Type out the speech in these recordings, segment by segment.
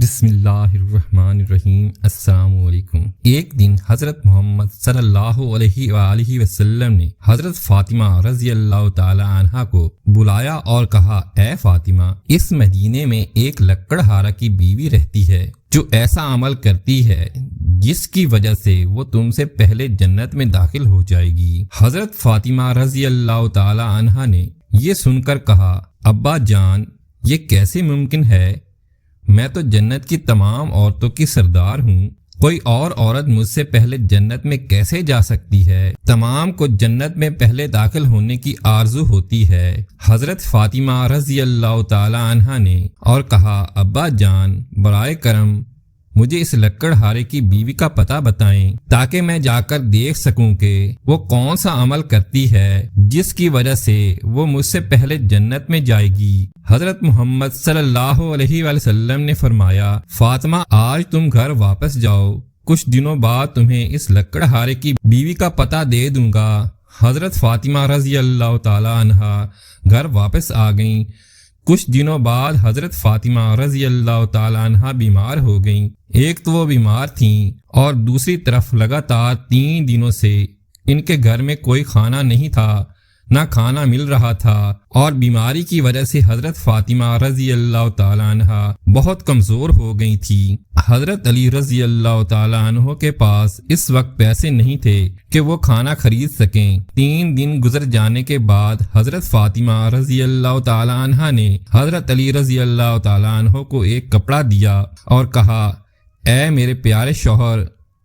بسم اللہ الرحمن الرحیم۔ السلام علیکم۔ ایک دن حضرت محمد صلی اللہ علیہ وآلہ وسلم نے حضرت فاطمہ رضی اللہ تعالی عنہا کو بلایا اور کہا، اے فاطمہ، اس مدینے میں ایک لکڑہارا کی بیوی رہتی ہے جو ایسا عمل کرتی ہے جس کی وجہ سے وہ تم سے پہلے جنت میں داخل ہو جائے گی۔ حضرت فاطمہ رضی اللہ تعالی عنہا نے یہ سن کر کہا، ابا جان، یہ کیسے ممکن ہے؟ میں تو جنت کی تمام عورتوں کی سردار ہوں، کوئی اور عورت مجھ سے پہلے جنت میں کیسے جا سکتی ہے؟ تمام کو جنت میں پہلے داخل ہونے کی آرزو ہوتی ہے۔ حضرت فاطمہ رضی اللہ تعالی عنہا نے اور کہا، ابا جان، برائے کرم مجھے اس لکڑہارے کی بیوی کا پتہ بتائیں تاکہ میں جا کر دیکھ سکوں کہ وہ کون سا عمل کرتی ہے جس کی وجہ سے وہ مجھ سے پہلے جنت میں جائے گی۔ حضرت محمد صلی اللہ علیہ وآلہ وسلم نے فرمایا، فاطمہ، آج تم گھر واپس جاؤ، کچھ دنوں بعد تمہیں اس لکڑہارے کی بیوی کا پتہ دے دوں گا۔ حضرت فاطمہ رضی اللہ تعالی عنہا گھر واپس آ گئیں۔ کچھ دنوں بعد حضرت فاطمہ رضی اللہ تعالی عنہا بیمار ہو گئیں۔ ایک تو وہ بیمار تھیں اور دوسری طرف لگاتار 3 دنوں سے ان کے گھر میں کوئی کھانا نہیں تھا، نہ کھانا مل رہا تھا، اور بیماری کی وجہ سے حضرت فاطمہ رضی اللہ تعالی عنہا بہت کمزور ہو گئی تھی۔ حضرت علی رضی اللہ تعالی عنہ کے پاس اس وقت پیسے نہیں تھے کہ وہ کھانا خرید سکیں۔ 3 دن گزر جانے کے بعد حضرت فاطمہ رضی اللہ تعالی عنہا نے حضرت علی رضی اللہ تعالی عنہ کو ایک کپڑا دیا اور کہا، اے میرے پیارے شوہر،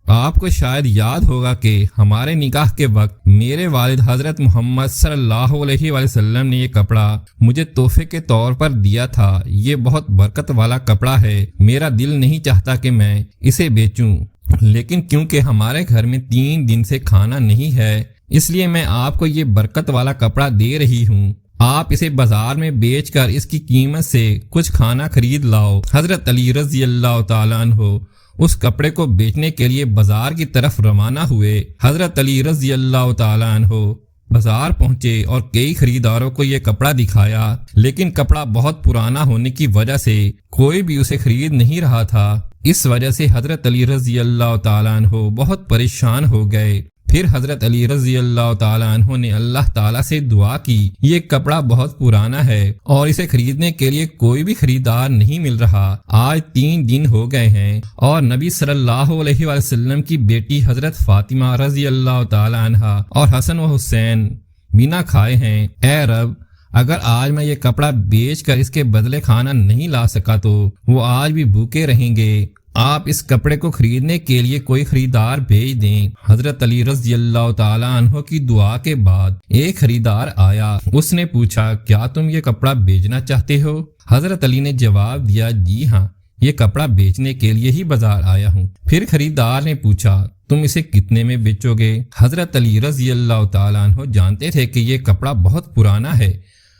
آپ کو شاید یاد ہوگا کہ ہمارے نکاح کے وقت میرے والد حضرت محمد صلی اللہ علیہ وآلہ وسلم نے یہ کپڑا مجھے تحفے کے طور پر دیا تھا۔ یہ بہت برکت والا کپڑا ہے، میرا دل نہیں چاہتا کہ میں اسے بیچوں، لیکن کیونکہ ہمارے گھر میں 3 دن سے کھانا نہیں ہے، اس لیے میں آپ کو یہ برکت والا کپڑا دے رہی ہوں۔ آپ اسے بازار میں بیچ کر اس کی قیمت سے کچھ کھانا خرید لاؤ۔ حضرت علی رضی اللہ تعالیٰ عنہ اس کپڑے کو بیچنے کے لیے بازار کی طرف روانہ ہوئے۔ حضرت علی رضی اللہ تعالیٰ عنہ بازار پہنچے اور کئی خریداروں کو یہ کپڑا دکھایا، لیکن کپڑا بہت پرانا ہونے کی وجہ سے کوئی بھی اسے خرید نہیں رہا تھا۔ اس وجہ سے حضرت علی رضی اللہ تعالیٰ عنہ بہت پریشان ہو گئے۔ پھر حضرت علی رضی اللہ تعالیٰ عنہ نے اللہ تعالیٰ سے دعا کی، یہ کپڑا بہت پرانا ہے اور اسے خریدنے کے لیے کوئی بھی خریدار نہیں مل رہا۔ آج 3 دن ہو گئے ہیں اور نبی صلی اللہ علیہ وآلہ وسلم کی بیٹی حضرت فاطمہ رضی اللہ تعالیٰ عنہا اور حسن و حسین بنا کھائے ہیں۔ اے رب، اگر آج میں یہ کپڑا بیچ کر اس کے بدلے کھانا نہیں لا سکا تو وہ آج بھی بھوکے رہیں گے۔ آپ اس کپڑے کو خریدنے کے لیے کوئی خریدار بھیج دیں۔ حضرت علی رضی اللہ تعالی عنہ کی دعا کے بعد ایک خریدار آیا۔ اس نے پوچھا، کیا تم یہ کپڑا بیچنا چاہتے ہو؟ حضرت علی نے جواب دیا، جی ہاں، یہ کپڑا بیچنے کے لیے ہی بازار آیا ہوں۔ پھر خریدار نے پوچھا، تم اسے کتنے میں بیچو گے؟ حضرت علی رضی اللہ تعالی عنہ جانتے تھے کہ یہ کپڑا بہت پرانا ہے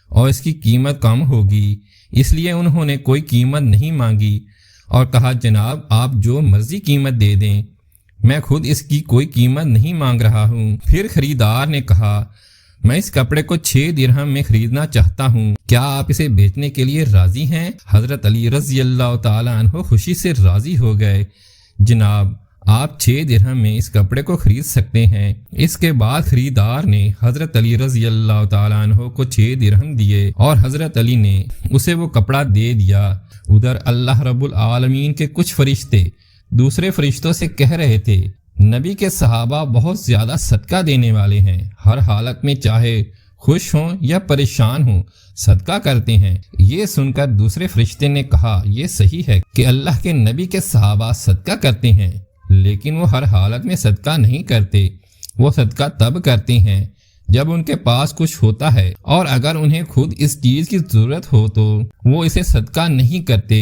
اور اس کی قیمت کم ہوگی، اس لیے انہوں نے کوئی قیمت نہیں مانگی اور کہا، جناب، آپ جو مرضی قیمت دے دیں، میں خود اس کی کوئی قیمت نہیں مانگ رہا ہوں۔ پھر خریدار نے کہا، میں اس کپڑے کو 6 درہم میں خریدنا چاہتا ہوں، کیا آپ اسے بیچنے کے لیے راضی ہیں؟ حضرت علی رضی اللہ تعالی عنہ خوشی سے راضی ہو گئے، جناب، آپ 6 درہم میں اس کپڑے کو خرید سکتے ہیں۔ اس کے بعد خریدار نے حضرت علی رضی اللہ تعالی عنہ کو 6 درہم دیے اور حضرت علی نے اسے وہ کپڑا دے دیا۔ ادھر اللہ رب العالمین کے کچھ فرشتے دوسرے فرشتوں سے کہہ رہے تھے، نبی کے صحابہ بہت زیادہ صدقہ دینے والے ہیں، ہر حالت میں چاہے خوش ہوں یا پریشان ہوں صدقہ کرتے ہیں۔ یہ سن کر دوسرے فرشتے نے کہا، یہ صحیح ہے کہ اللہ کے نبی کے صحابہ صدقہ کرتے ہیں، لیکن وہ ہر حالت میں صدقہ نہیں کرتے، وہ صدقہ تب کرتے ہیں جب ان کے پاس کچھ ہوتا ہے، اور اگر انہیں خود اس چیز کی ضرورت ہو تو وہ اسے صدقہ نہیں کرتے۔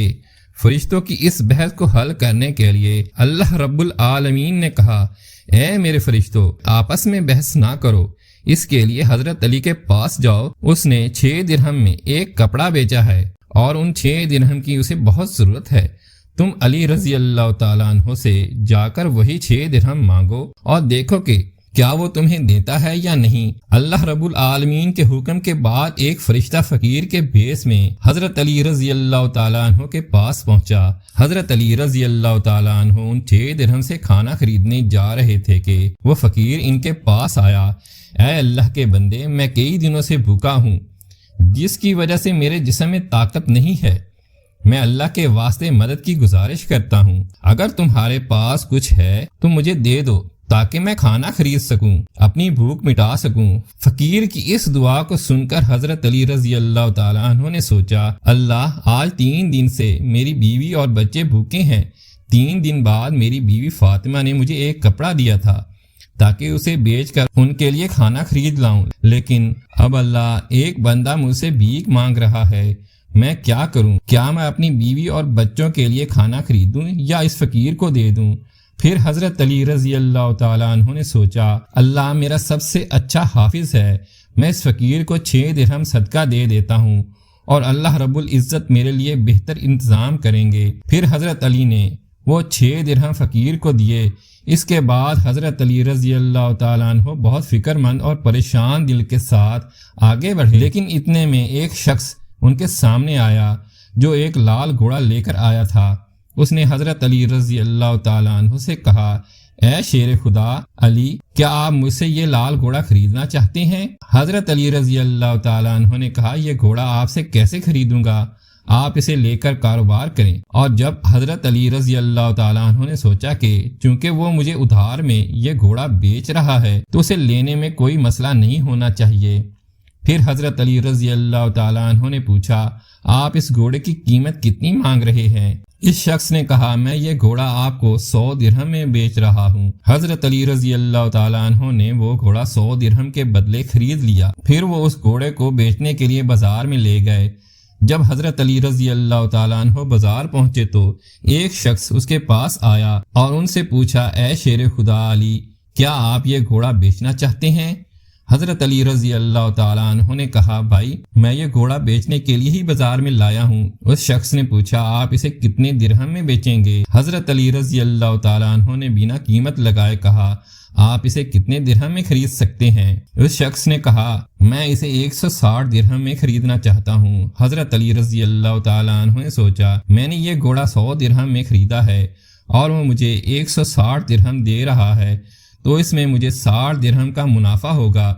فرشتوں کی اس بحث کو حل کرنے کے لیے اللہ رب العالمین نے کہا، اے میرے فرشتوں، آپس میں بحث نہ کرو، اس کے لیے حضرت علی کے پاس جاؤ، اس نے 6 درہم میں ایک کپڑا بیچا ہے اور ان 6 درہم کی اسے بہت ضرورت ہے۔ تم علی رضی اللہ تعالیٰ عنہ سے جا کر وہی 6 درہم مانگو اور دیکھو کہ کیا وہ تمہیں دیتا ہے یا نہیں؟ اللہ رب العالمین کے حکم کے بعد ایک فرشتہ فقیر کے بھیس میں حضرت علی رضی اللہ تعالیٰ عنہ کے پاس پہنچا۔ حضرت علی رضی اللہ تعالیٰ عنہ ان 6 درہم سے کھانا خریدنے جا رہے تھے کہ وہ فقیر ان کے پاس آیا۔ اے اللہ کے بندے، میں کئی دنوں سے بھوکا ہوں، جس کی وجہ سے میرے جسم میں طاقت نہیں ہے۔ میں اللہ کے واسطے مدد کی گزارش کرتا ہوں، اگر تمہارے پاس کچھ ہے تو مجھے دے دو تاکہ میں کھانا خرید سکوں، اپنی بھوک مٹا سکوں۔ فقیر کی اس دعا کو سن کر حضرت علی رضی اللہ تعالیٰ عنہ نے سوچا، اللہ، آج 3 دن سے میری بیوی اور بچے بھوکے ہیں۔ 3 دن بعد میری بیوی فاطمہ نے مجھے ایک کپڑا دیا تھا تاکہ اسے بیچ کر ان کے لیے کھانا خرید لاؤں، لیکن اب اللہ، ایک بندہ مجھ سے بھیک مانگ رہا ہے، میں کیا کروں؟ کیا میں اپنی بیوی اور بچوں کے لیے کھانا خریدوں یا اس فقیر کو دے دوں؟ پھر حضرت علی رضی اللہ تعالیٰ عنہ نے سوچا، اللہ میرا سب سے اچھا حافظ ہے، میں اس فقیر کو 6 درہم صدقہ دے دیتا ہوں اور اللہ رب العزت میرے لیے بہتر انتظام کریں گے۔ پھر حضرت علی نے وہ 6 درہم فقیر کو دیے۔ اس کے بعد حضرت علی رضی اللہ تعالیٰ عنہ بہت فکر مند اور پریشان دل کے ساتھ آگے بڑھے، لیکن اتنے میں ایک شخص ان کے سامنے آیا جو ایک لال گھوڑا لے کر آیا تھا۔ اس نے حضرت علی رضی اللہ تعالیٰ عنہ سے کہا، اے شیر خدا علی، کیا آپ مجھ سے یہ لال گھوڑا خریدنا چاہتے ہیں؟ حضرت علی رضی اللہ تعالیٰ عنہ نے کہا، یہ گھوڑا آپ سے کیسے خریدوں گا، آپ اسے لے کر کاروبار کریں۔ اور جب حضرت علی رضی اللہ تعالیٰ عنہ نے سوچا کہ چونکہ وہ مجھے ادھار میں یہ گھوڑا بیچ رہا ہے تو اسے لینے میں کوئی مسئلہ نہیں ہونا چاہیے، پھر حضرت علی رضی اللہ تعالیٰ عنہ نے پوچھا، آپ اس گھوڑے کی قیمت کتنی مانگ رہے ہیں؟ اس شخص نے کہا، میں یہ گھوڑا آپ کو 100 درہم میں بیچ رہا ہوں۔ حضرت علی رضی اللہ تعالیٰ عنہ نے وہ گھوڑا 100 درہم کے بدلے خرید لیا۔ پھر وہ اس گھوڑے کو بیچنے کے لیے بازار میں لے گئے۔ جب حضرت علی رضی اللہ تعالیٰ عنہ بازار پہنچے تو ایک شخص اس کے پاس آیا اور ان سے پوچھا، اے شیر خدا علی، کیا آپ یہ گھوڑا بیچنا چاہتے ہیں؟ حضرت علی رضی اللہ تعالیٰ عنہ نے کہا، بھائی، میں یہ گھوڑا بیچنے کے لیے ہی بازار میں لایا ہوں۔ اس شخص نے پوچھا، آپ اسے کتنے درہم میں بیچیں گے؟ حضرت علی رضی اللہ تعالیٰ عنہ نے بنا قیمت لگائے کہا، آپ اسے کتنے درہم میں خرید سکتے ہیں؟ اس شخص نے کہا، میں اسے 160 درہم میں خریدنا چاہتا ہوں۔ حضرت علی رضی اللہ تعالیٰ عنہ نے سوچا، میں نے یہ گھوڑا 100 درہم میں خریدا ہے اور وہ مجھے 160 درہم دے رہا ہے، تو اس میں مجھے 60 درہم کا منافع ہوگا۔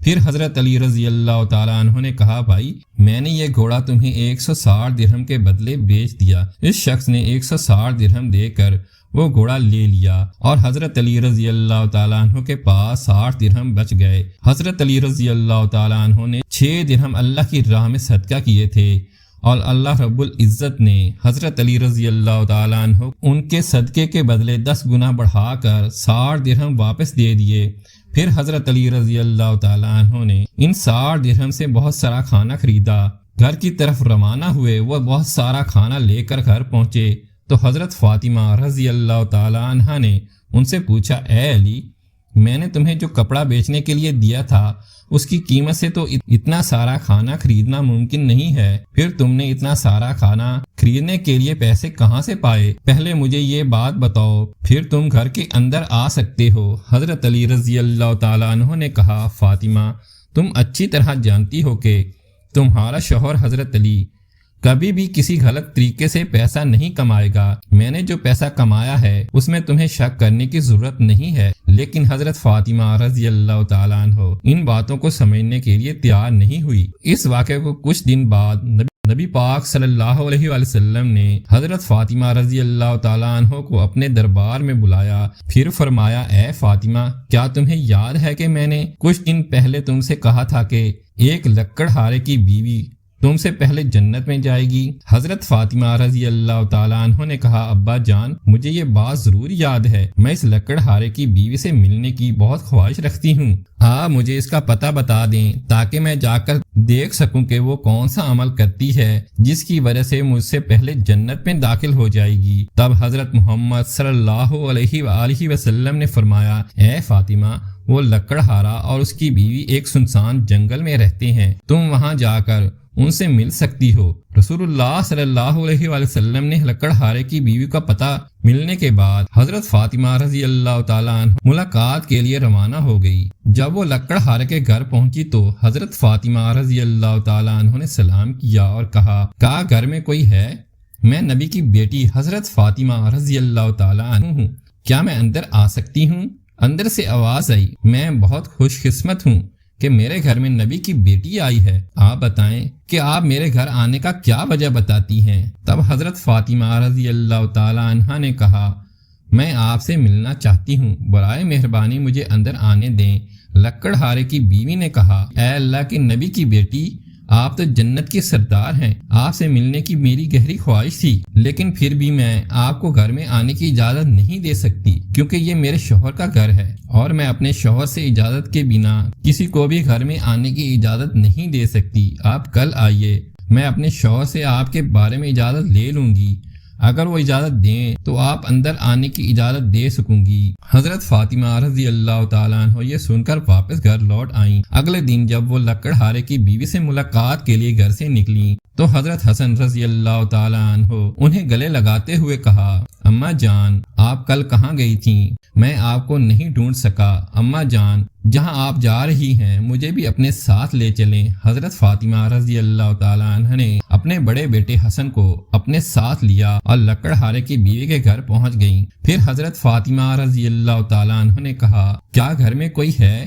پھر حضرت علی رضی اللہ تعالیٰ عنہ نے کہا، بھائی، میں نے یہ گھوڑا تمہیں 160 درہم کے بدلے بیچ دیا۔ اس شخص نے 160 درہم دے کر وہ گھوڑا لے لیا اور حضرت علی رضی اللہ تعالیٰ عنہ کے پاس 60 درہم بچ گئے۔ حضرت علی رضی اللہ تعالیٰ عنہ نے 6 درہم اللہ کی راہ میں صدقہ کیے تھے اور اللہ رب العزت نے حضرت علی رضی اللہ تعالیٰ عنہ ان کے صدقے کے بدلے 10 گنا بڑھا کر 60 درہم واپس دے دیے۔ پھر حضرت علی رضی اللہ تعالیٰ عنہ نے ان 60 درہم سے بہت سارا کھانا خریدا۔ گھر کی طرف روانہ ہوئے، وہ بہت سارا کھانا لے کر گھر پہنچے تو حضرت فاطمہ رضی اللہ تعالیٰ عنہا نے ان سے پوچھا، اے علی، میں نے تمہیں جو کپڑا بیچنے کے لیے دیا تھا اس کی قیمت سے تو اتنا سارا کھانا خریدنا ممکن نہیں ہے، پھر تم نے اتنا سارا کھانا خریدنے کے لیے پیسے کہاں سے پائے؟ پہلے مجھے یہ بات بتاؤ، پھر تم گھر کے اندر آ سکتے ہو۔ حضرت علی رضی اللہ تعالیٰ عنہ نے کہا، فاطمہ، تم اچھی طرح جانتی ہو کہ تمہارا شوہر حضرت علی کبھی بھی کسی غلط طریقے سے پیسہ نہیں کمائے گا۔ میں نے جو پیسہ کمایا ہے اس میں تمہیں شک کرنے کی ضرورت نہیں ہے۔ لیکن حضرت فاطمہ رضی اللہ تعالیٰ عنہ ان باتوں کو سمجھنے کے لیے تیار نہیں ہوئی۔ اس واقعے کو کچھ دن بعد نبی پاک صلی اللہ علیہ وآلہ وسلم نے حضرت فاطمہ رضی اللہ تعالیٰ عنہ کو اپنے دربار میں بلایا، پھر فرمایا، اے فاطمہ، کیا تمہیں یاد ہے کہ میں نے کچھ دن پہلے تم سے کہا تھا کہ ایک لکڑہارے کی بیوی تم سے پہلے جنت میں جائے گی؟ حضرت فاطمہ رضی اللہ تعالیٰ عنہ نے کہا، ابا جان، مجھے یہ بات ضرور یاد ہے، میں اس لکڑہارے کی بیوی سے ملنے کی بہت خواہش رکھتی ہوں۔ آپ مجھے اس کا پتہ بتا دیں تاکہ میں جا کر دیکھ سکوں کہ وہ کون سا عمل کرتی ہے جس کی وجہ سے مجھ سے پہلے جنت میں داخل ہو جائے گی۔ تب حضرت محمد صلی اللہ علیہ وآلہ وسلم نے فرمایا، اے فاطمہ، وہ لکڑہارا اور اس کی بیوی ایک سنسان جنگل میں رہتے ہیں، تم وہاں جا کر ان سے مل سکتی ہو۔ رسول اللہ صلی اللہ علیہ وآلہ وسلم نے لکڑہارے کی بیوی کا پتہ ملنے کے بعد حضرت فاطمہ رضی اللہ تعالیٰ عنہ ملاقات کے لیے روانہ ہو گئی۔ جب وہ لکڑہارے کے گھر پہنچی تو حضرت فاطمہ رضی اللہ تعالیٰ عنہ نے سلام کیا اور کہا گھر میں کوئی ہے؟ میں نبی کی بیٹی حضرت فاطمہ رضی اللہ تعالیٰ عنہ ہوں، کیا میں اندر آ سکتی ہوں؟ اندر سے آواز آئی، میں بہت خوش قسمت ہوں کہ میرے گھر میں نبی کی بیٹی آئی ہے، آپ بتائیں کہ آپ میرے گھر آنے کا کیا وجہ بتاتی ہیں؟ تب حضرت فاطمہ رضی اللہ تعالیٰ عنہا نے کہا، میں آپ سے ملنا چاہتی ہوں، برائے مہربانی مجھے اندر آنے دیں۔ لکڑہارے کی بیوی نے کہا، اے اللہ کے نبی کی بیٹی، آپ تو جنت کے سردار ہیں، آپ سے ملنے کی میری گہری خواہش تھی، لیکن پھر بھی میں آپ کو گھر میں آنے کی اجازت نہیں دے سکتی کیونکہ یہ میرے شوہر کا گھر ہے اور میں اپنے شوہر سے اجازت کے بنا کسی کو بھی گھر میں آنے کی اجازت نہیں دے سکتی۔ آپ کل آئیے، میں اپنے شوہر سے آپ کے بارے میں اجازت لے لوں گی، اگر وہ اجازت دیں تو آپ اندر آنے کی اجازت دے سکوں گی۔ حضرت فاطمہ رضی اللہ تعالیٰ عنہ یہ سن کر واپس گھر لوٹ آئیں۔ اگلے دن جب وہ لکڑہارے کی بیوی سے ملاقات کے لیے گھر سے نکلیں تو حضرت حسن رضی اللہ تعالیٰ عنہ انہیں گلے لگاتے ہوئے کہا، اماں جان، آپ کل کہاں گئی تھیں؟ میں آپ کو نہیں ڈھونڈ سکا۔ اماں جان، جہاں آپ جا رہی ہیں مجھے بھی اپنے ساتھ لے چلیں۔ حضرت فاطمہ رضی اللہ تعالیٰ عنہ نے اپنے بڑے بیٹے حسن کو اپنے ساتھ لیا اور لکڑہارے کی بیوی کے گھر پہنچ گئیں۔ پھر حضرت فاطمہ رضی اللہ تعالیٰ عنہ نے کہا، کیا گھر میں کوئی ہے؟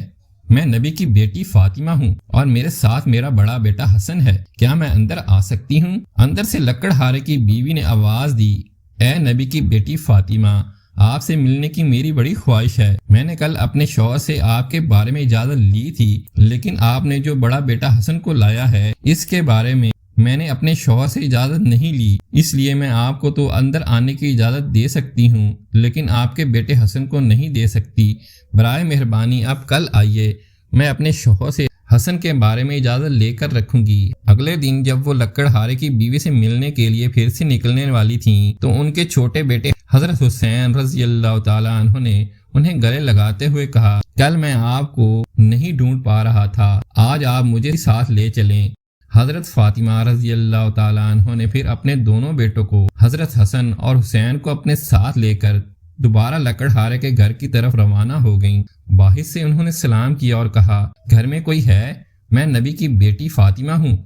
میں نبی کی بیٹی فاطمہ ہوں اور میرے ساتھ میرا بڑا بیٹا حسن ہے، کیا میں اندر آ سکتی ہوں؟ اندر سے لکڑہارے کی بیوی نے آواز دی، اے نبی کی بیٹی فاطمہ، آپ سے ملنے کی میری بڑی خواہش ہے۔ میں نے کل اپنے شوہر سے آپ کے بارے میں اجازت لی تھی، لیکن آپ نے جو بڑا بیٹا حسن کو لایا ہے اس کے بارے میں نے اپنے شوہر سے اجازت نہیں لی، اس لیے میں آپ کو تو اندر آنے کی اجازت دے سکتی ہوں لیکن آپ کے بیٹے حسن کو نہیں دے سکتی۔ برائے مہربانی آپ کل آئیے، میں اپنے شوہر سے حسن کے بارے میں اجازت لے کر رکھوں گی۔ اگلے دن جب وہ لکڑہارے کی بیوی سے ملنے کے لیے پھر سے نکلنے والی تھیں تو ان کے چھوٹے بیٹے حضرت حسین رضی اللہ تعالیٰ عنہ نے انہیں گلے لگاتے ہوئے کہا، کل میں آپ کو نہیں ڈھونڈ پا رہا تھا، آج آپ مجھے ساتھ لے چلیں۔ حضرت فاطمہ رضی اللہ تعالیٰ عنہ نے پھر اپنے دونوں بیٹوں کو حضرت حسن اور حسین کو اپنے ساتھ لے کر دوبارہ لکڑہارے کے گھر کی طرف روانہ ہو گئیں۔ باہر سے انہوں نے سلام کیا اور کہا، گھر میں کوئی ہے؟ میں نبی کی بیٹی فاطمہ ہوں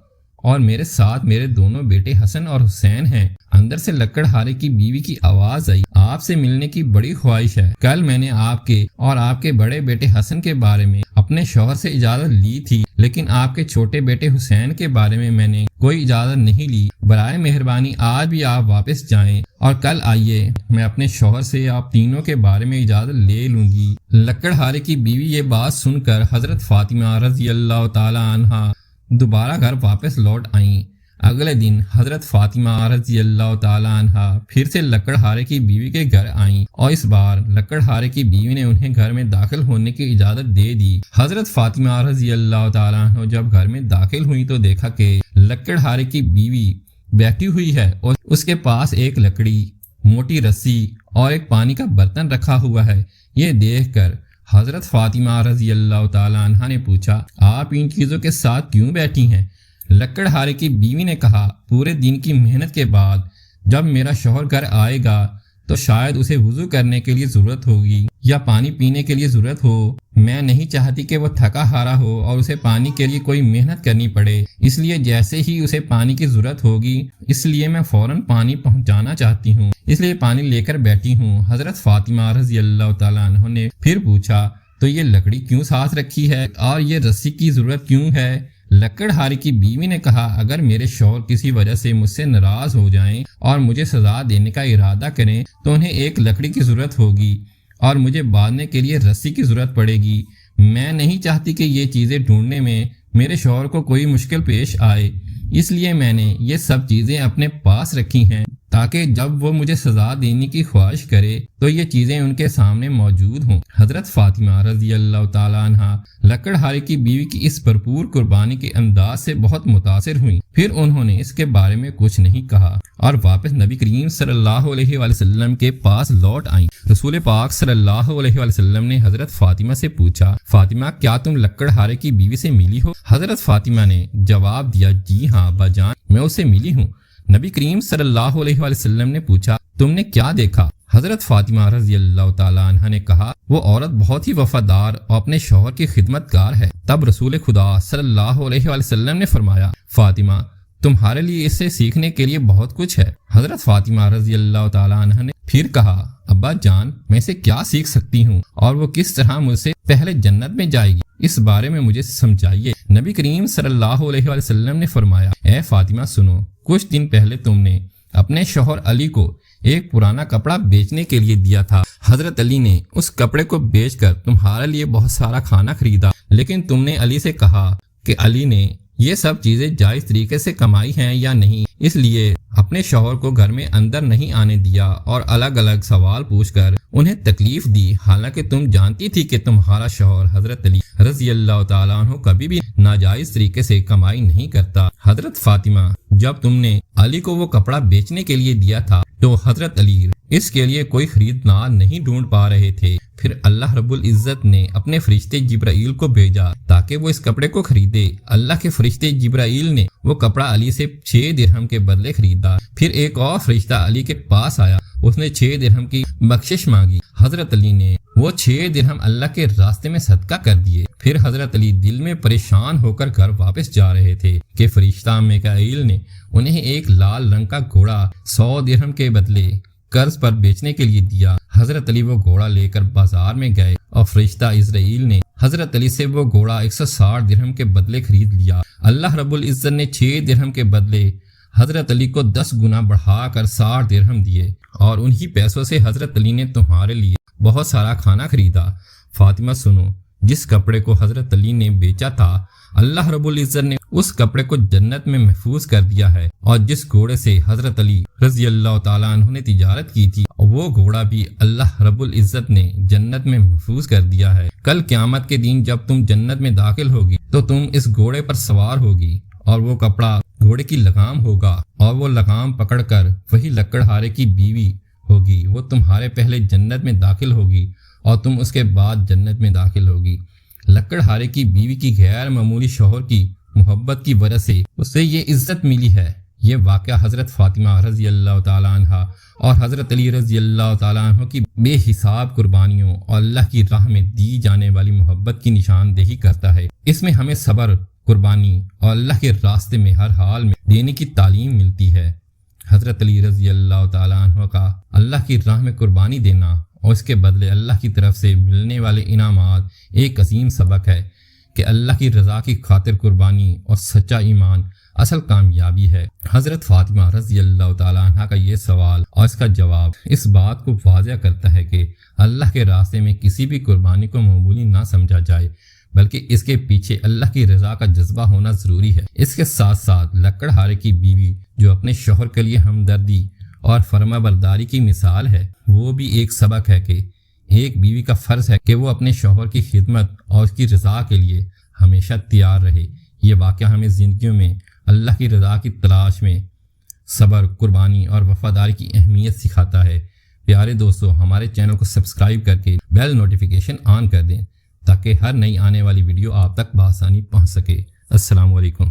اور میرے ساتھ میرے دونوں بیٹے حسن اور حسین ہیں۔ اندر سے لکڑہارے کی بیوی کی آواز آئی، آپ سے ملنے کی بڑی خواہش ہے، کل میں نے آپ کے اور آپ کے بڑے بیٹے حسن کے بارے میں اپنے شوہر سے اجازت لی تھی، لیکن آپ کے چھوٹے بیٹے حسین کے بارے میں نے کوئی اجازت نہیں لی۔ برائے مہربانی آج بھی آپ واپس جائیں اور کل آئیے، میں اپنے شوہر سے آپ تینوں کے بارے میں اجازت لے لوں گی۔ لکڑہارے کی بیوی یہ بات سن کر حضرت فاطمہ رضی اللہ تعالیٰ عنہا دوبارہ گھر واپس لوٹ آئیں۔ اگلے دن حضرت فاطمہ رضی اللہ تعالیٰ عنہا پھر سے لکڑہارے کی بیوی کے گھر آئیں اور اس بار لکڑہارے کی بیوی نے انہیں گھر میں داخل ہونے کی اجازت دے دی۔ حضرت فاطمہ رضی اللہ تعالیٰ عنہ جب گھر میں داخل ہوئی تو دیکھا کہ لکڑہارے کی بیوی بیٹھی ہوئی ہے اور اس کے پاس ایک لکڑی، موٹی رسی اور ایک پانی کا برتن رکھا ہوا ہے۔ یہ دیکھ کر حضرت فاطمہ رضی اللہ تعالیٰ عنہا نے پوچھا، آپ ان چیزوں کے ساتھ کیوں بیٹھی ہیں؟ لکڑہارے کی بیوی نے کہا، پورے دن کی محنت کے بعد جب میرا شوہر گھر آئے گا تو شاید اسے وضو کرنے کے لیے ضرورت ہوگی یا پانی پینے کے لیے ضرورت ہو۔ میں نہیں چاہتی کہ وہ تھکا ہارا ہو اور اسے پانی کے لیے کوئی محنت کرنی پڑے، اس لیے جیسے ہی اسے پانی کی ضرورت ہوگی اس لیے میں فوراً پانی پہنچانا چاہتی ہوں، اس لیے پانی لے کر بیٹھی ہوں۔ حضرت فاطمہ رضی اللہ تعالیٰ عنہ نے پھر پوچھا، تو یہ لکڑی کیوں ساتھ رکھی ہے اور یہ رسی کی ضرورت کیوں ہے؟ لکڑہارے کی بیوی نے کہا، اگر میرے شوہر کسی وجہ سے مجھ سے ناراض ہو جائیں اور مجھے سزا دینے کا ارادہ کریں تو انہیں ایک لکڑی کی ضرورت ہوگی اور مجھے باندھنے کے لیے رسی کی ضرورت پڑے گی۔ میں نہیں چاہتی کہ یہ چیزیں ڈھونڈنے میں میرے شوہر کو کوئی مشکل پیش آئے، اس لیے میں نے یہ سب چیزیں اپنے پاس رکھی ہیں تاکہ جب وہ مجھے سزا دینے کی خواہش کرے تو یہ چیزیں ان کے سامنے موجود ہوں۔ حضرت فاطمہ رضی اللہ تعالیٰ عنہ لکڑہارے کی بیوی کی اس بھرپور قربانی کے انداز سے بہت متاثر ہوئیں۔ پھر انہوں نے اس کے بارے میں کچھ نہیں کہا اور واپس نبی کریم صلی اللہ علیہ وآلہ وسلم کے پاس لوٹ آئیں۔ رسول پاک صلی اللہ علیہ وآلہ وسلم نے حضرت فاطمہ سے پوچھا، فاطمہ کیا تم لکڑہارے کی بیوی سے ملی ہو؟ حضرت فاطمہ نے جواب دیا، جی ہاں ابا جان، میں اس سے ملی ہوں۔ نبی کریم صلی اللہ علیہ وآلہ وسلم نے پوچھا، تم نے کیا دیکھا؟ حضرت فاطمہ رضی اللہ تعالیٰ عنہ نے کہا، وہ عورت بہت ہی وفادار اور اپنے شوہر کی خدمت گار ہے۔ تب رسول خدا صلی اللہ علیہ وآلہ وسلم نے فرمایا، فاطمہ تمہارے لیے اس سے سیکھنے کے لیے بہت کچھ ہے۔ حضرت فاطمہ رضی اللہ تعالیٰ عنہ نے پھر کہا، ابا جان میں سے کیا سیکھ سکتی ہوں اور وہ کس طرح مجھ سے پہلے جنت میں جائے گی، اس بارے میں مجھے سمجھائیے۔ نبی کریم صلی اللہ علیہ وآلہ وسلم نے فرمایا، اے فاطمہ سنو، کچھ دن پہلے تم نے اپنے شوہر علی کو ایک پرانا کپڑا بیچنے کے لیے دیا تھا۔ حضرت علی نے اس کپڑے کو بیچ کر تمہارے لیے بہت سارا کھانا خریدا، لیکن تم نے علی سے کہا کہ علی نے یہ سب چیزیں جائز طریقے سے کمائی ہیں یا نہیں، اس لیے اپنے شوہر کو گھر میں اندر نہیں آنے دیا اور الگ الگ سوال پوچھ کر انہیں تکلیف دی، حالانکہ تم جانتی تھی کہ تمہارا شوہر حضرت علی رضی اللہ تعالیٰ عنہ کبھی بھی ناجائز طریقے سے کمائی نہیں کرتا۔ حضرت فاطمہ جب تم نے علی کو وہ کپڑا بیچنے کے لیے دیا تھا تو حضرت علی اس کے لیے کوئی خریدار نہیں ڈھونڈ پا رہے تھے، پھر اللہ رب العزت نے اپنے فرشتے جبرائیل کو بھیجا تاکہ وہ اس کپڑے کو خریدے۔ اللہ کے فرشتے جبرائیل نے وہ کپڑا علی سے 6 درہم کے بدلے خریدا۔ پھر ایک اور فرشتہ علی کے پاس آیا، اس نے 6 درہم کی بخشش مانگی۔ حضرت علی نے وہ 6 درہم اللہ کے راستے میں صدقہ کر دیے۔ پھر حضرت علی دل میں پریشان ہو کر گھر واپس جا رہے تھے کہ فرشتہ میکائیل نے انہیں ایک لال رنگ کا گھوڑا 100 درہم کے بدلے قرض پر بیچنے کے لیے دیا۔ حضرت علی وہ گھوڑا لے کر بازار میں گئے اور فرشتہ اسرائیل نے حضرت علی سے وہ گھوڑا 160 درہم کے بدلے خرید لیا۔ اللہ رب العزت نے 6 درہم کے بدلے حضرت علی کو 10 گنا بڑھا کر 60 درہم دیے، اور انہی پیسوں سے حضرت علی نے تمہارے لیے بہت سارا کھانا خریدا۔ فاطمہ سنو، جس کپڑے کو حضرت علی نے بیچا تھا اللہ رب العزت نے اس کپڑے کو جنت میں محفوظ کر دیا ہے، اور جس گھوڑے سے حضرت علی رضی اللہ تعالیٰ عنہ نے تجارت کی تھی وہ گھوڑا بھی اللہ رب العزت نے جنت میں محفوظ کر دیا ہے۔ کل قیامت کے دن جب تم جنت میں داخل ہوگی تو تم اس گھوڑے پر سوار ہوگی، اور وہ کپڑا گھوڑے کی لگام ہوگا، اور وہ لگام پکڑ کر وہی لکڑہارے کی بیوی ہوگی، وہ تمہارے پہلے جنت میں داخل ہوگی اور تم اس کے بعد جنت میں داخل ہوگی۔ لکڑہارے کی بیوی کی غیر معمولی شوہر کی محبت کی وجہ سے اسے یہ عزت ملی ہے۔ یہ واقعہ حضرت فاطمہ رضی اللہ تعالیٰ عنہ اور حضرت علی رضی اللہ تعالیٰ عنہ کی بے حساب قربانیوں اور اللہ کی راہ میں دی جانے والی محبت کی نشاندہی کرتا ہے۔ اس میں ہمیں صبر، قربانی اور اللہ کے راستے میں ہر حال میں دینے کی تعلیم ملتی ہے۔ حضرت علی رضی اللہ تعالیٰ عنہ کا اللہ کی راہ میں قربانی دینا اور اس کے بدلے اللہ کی طرف سے ملنے والے انعامات ایک عظیم سبق ہے کہ اللہ کی رضا کی خاطر قربانی اور سچا ایمان اصل کامیابی ہے۔ حضرت فاطمہ رضی اللہ تعالیٰ عنہ کا یہ سوال اور اس کا جواب اس بات کو واضح کرتا ہے کہ اللہ کے راستے میں کسی بھی قربانی کو معمولی نہ سمجھا جائے، بلکہ اس کے پیچھے اللہ کی رضا کا جذبہ ہونا ضروری ہے۔ اس کے ساتھ ساتھ لکڑہارے کی بیوی جو اپنے شوہر کے لیے ہمدردی اور فرما برداری کی مثال ہے، وہ بھی ایک سبق ہے کہ ایک بیوی کا فرض ہے کہ وہ اپنے شوہر کی خدمت اور اس کی رضا کے لیے ہمیشہ تیار رہے۔ یہ واقعہ ہمیں زندگیوں میں اللہ کی رضا کی تلاش میں صبر، قربانی اور وفاداری کی اہمیت سکھاتا ہے۔ پیارے دوستو، ہمارے چینل کو سبسکرائب کر کے بیل نوٹیفیکیشن آن کر دیں تاکہ ہر نئی آنے والی ویڈیو آپ تک بآسانی پہنچ سکے۔ السلام علیکم۔